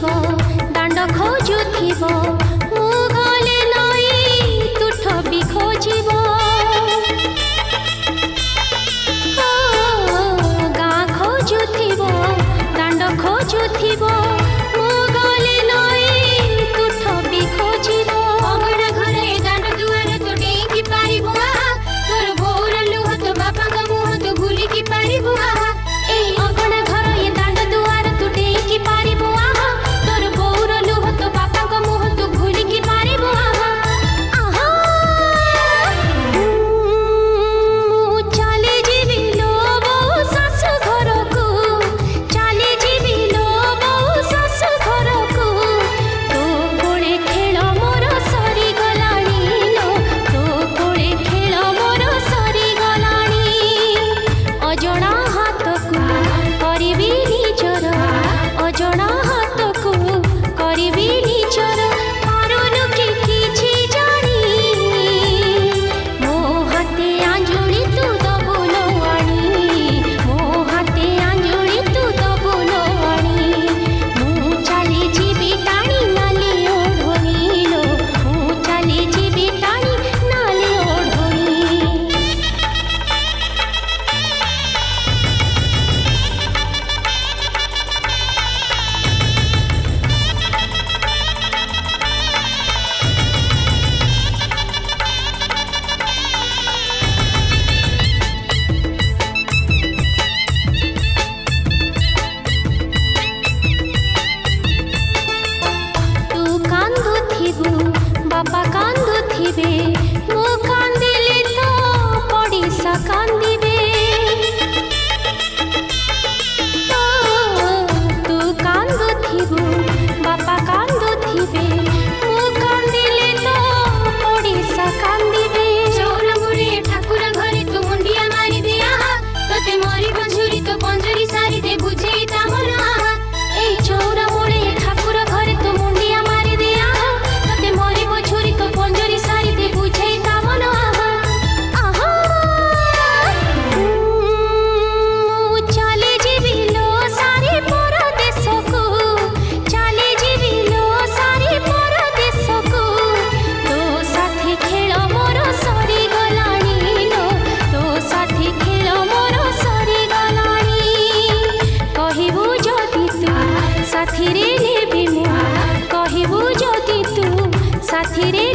दांड खोजुथिब मु गले नई तुठ भी खोजिब गाँ खोजुथिब दांड खोजुथिब मु गले नई तुठ भी खोजिब अगणा घरे दांड दुआर तो डेंगी पारिबु तोर भोर लुह तो बापा का मुह तो भूली की पारिबु ए अगणा घर ये दांड दुआर तू डेंगी पारिबु तोर भोर लुह तो बापा का मुह तो भूली की पारिबु चले जीवी लो बहु सासु घर को चले जीवी लो बहु सासु घर को तो कोड़े खेल मोर सरी गलानी लो तो कोड़े खेल मोर सरी गलानी अजणा हाथ को करिबी निजर अजणा हाथ को करिबी निजर पारुनु कि किछि जानी मो हाथे आंजुली तू दबु लो आनी मो हाथे आंजुली तू दबु लो आनी मु चली जीवी टाणी नाली ओढ़नी लो मु चली जीवी टाणी नाली ओढ़नी तू कांदुथिबु बापा कांदुथिबे मु कांदिले तो पड़िसा कांदिबे तू कांदुथिबु बापा कांदुथिबे मु कांदिले तो पड़िसा कांदिबे चौरा मुड़े ठाकुर घरे तो मुंडिया मारी दे तोते मरी बंझुरी तो पंजरी सारी दे बुझे ता मन ए चौरा मोड़े ठाकुर घरे तो मुंडिया मारी दिया तते मरी बछुरी तो पंजरी सारी दे बुझे ता मन चले जीवी लो सारी परदेश को चले जीवी लो सारी परदेश को तो साथी खेल मोर सरी गलानी लो तो साथी खेल मोर सरी गलानी कहिबु जदि तू साथी रे नेबी मु कहिबु जदि तू साथी रे